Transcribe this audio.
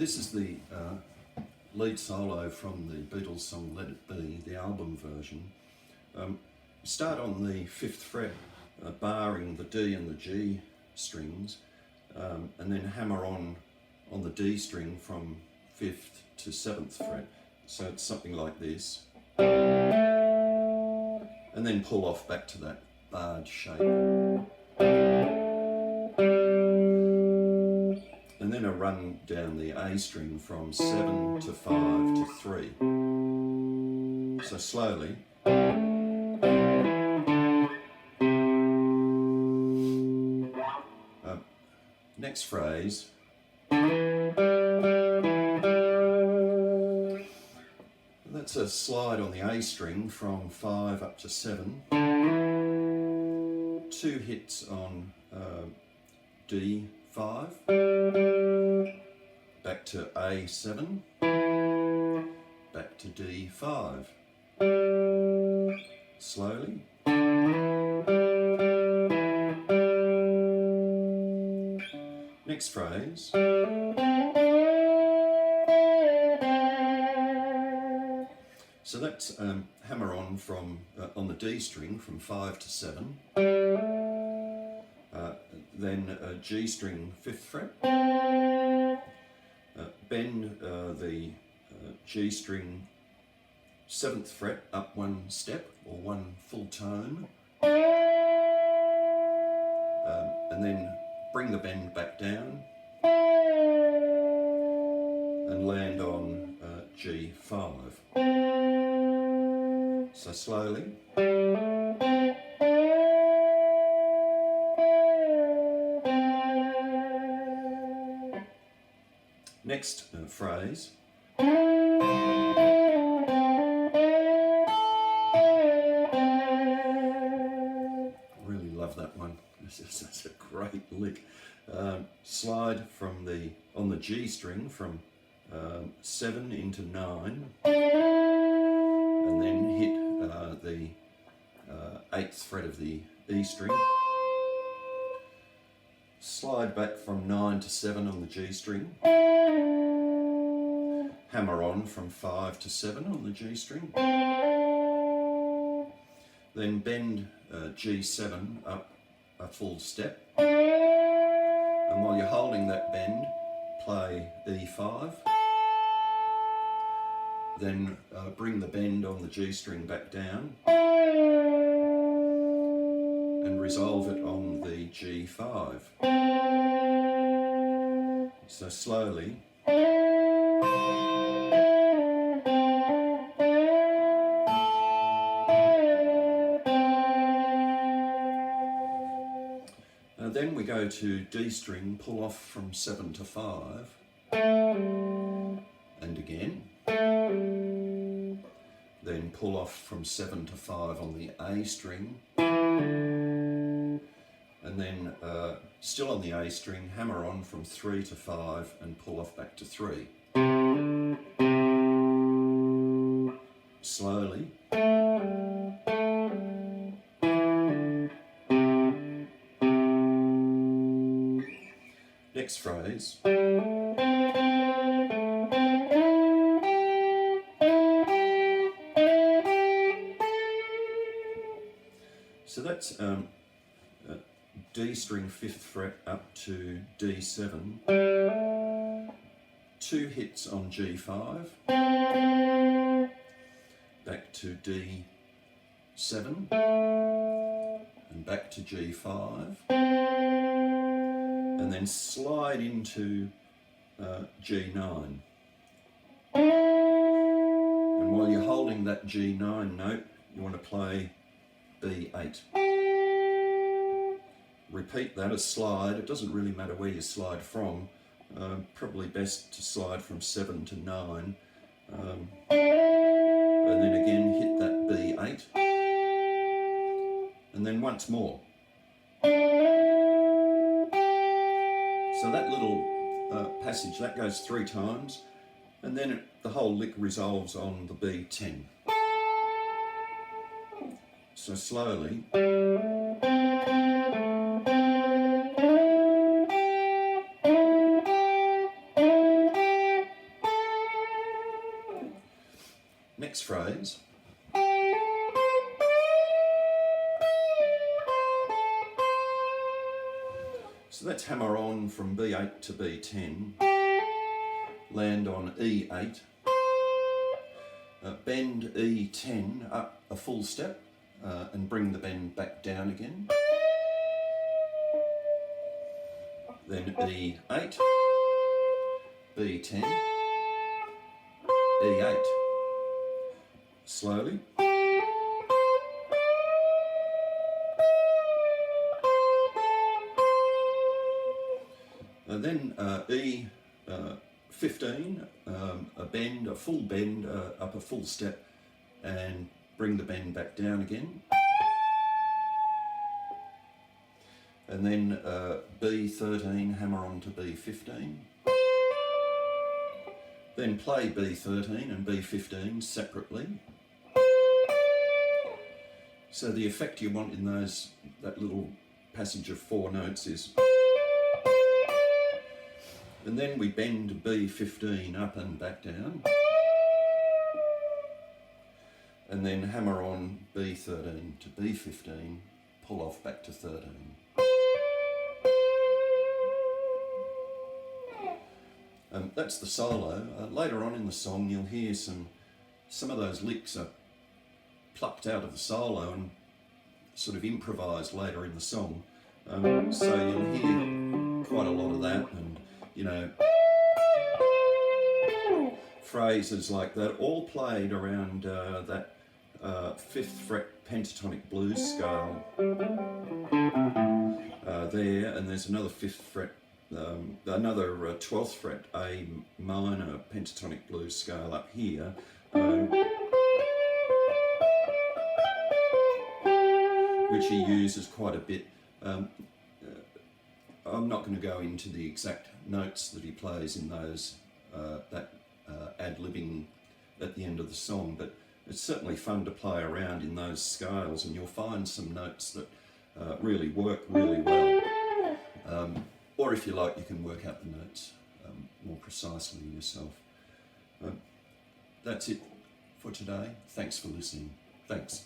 this is the lead solo from the Beatles song Let It Be, the album version. Start on the 5th fret, barring the D and the G strings, and then hammer on the D string from 5th to 7th fret. So it's something like this. And then pull off back to that barred shape. And then a run down the A string from 7 to 5 to 3. So slowly. Next phrase. That's a slide on the A string from 5 up to 7. 2 hits on D5, back to A7, back to D5. Slowly. Next phrase. So that's hammer on from on the D string from 5 to 7. Then G string 5th fret. Bend the G string 7th fret up 1 step or 1 full tone. And then bring the bend back down and land on G5. So slowly. Next phrase. Really love that one. That's a great lick. Slide from on the G string from 7 into 9, and then hit the 8th fret of the E string. Slide back from 9 to 7 on the G string. Hammer on from 5 to 7 on the G string. Then bend G7 up a full step. And while you're holding that bend, play E5. Then bring the bend on the G string back down and resolve it on the G5. So slowly. Then we go to D string, pull off from 7 to 5, and again. Then pull off from 7 to 5 on the A string, and then still on the A string, hammer on from 3 to 5 and pull off back to 3. Slowly. Next phrase. So that's D string 5th fret up to D7. 2 hits on G5. Back to D7. And back to G5. And then slide into G9. And while you're holding that G9 note, you want to play B8. Repeat that as slide. It doesn't really matter where you slide from. Probably best to slide from 7 to 9. And then again hit that B8. And then once more. So that little passage, that goes 3 times, and then the whole lick resolves on the B10. So slowly. So that's hammer on from B8 to B10, land on E8, bend E10 up a full step and bring the bend back down again. Then E8, B10, E8. Slowly. Then E15, a bend, a full bend, up a full step, and bring the bend back down again. And then B13, hammer on to B15. Then play B13 and B15 separately. So the effect you want in that little passage of 4 notes is. And then we bend B15 up and back down. And then hammer on B13 to B15, pull off back to 13. That's the solo. Later on in the song you'll hear some of those licks are plucked out of the solo and sort of improvised later in the song. So you'll hear quite a lot of that, and you know, phrases like that, all played around that 5th fret pentatonic blues scale there, and there's another 5th fret, another 12th fret A minor pentatonic blues scale up here. Which he uses quite a bit. I'm not going to go into the exact notes that he plays in those, ad-libbing at the end of the song, but it's certainly fun to play around in those scales, and you'll find some notes that really work really well. Or if you like, you can work out the notes more precisely yourself. That's it for today. Thanks for listening. Thanks.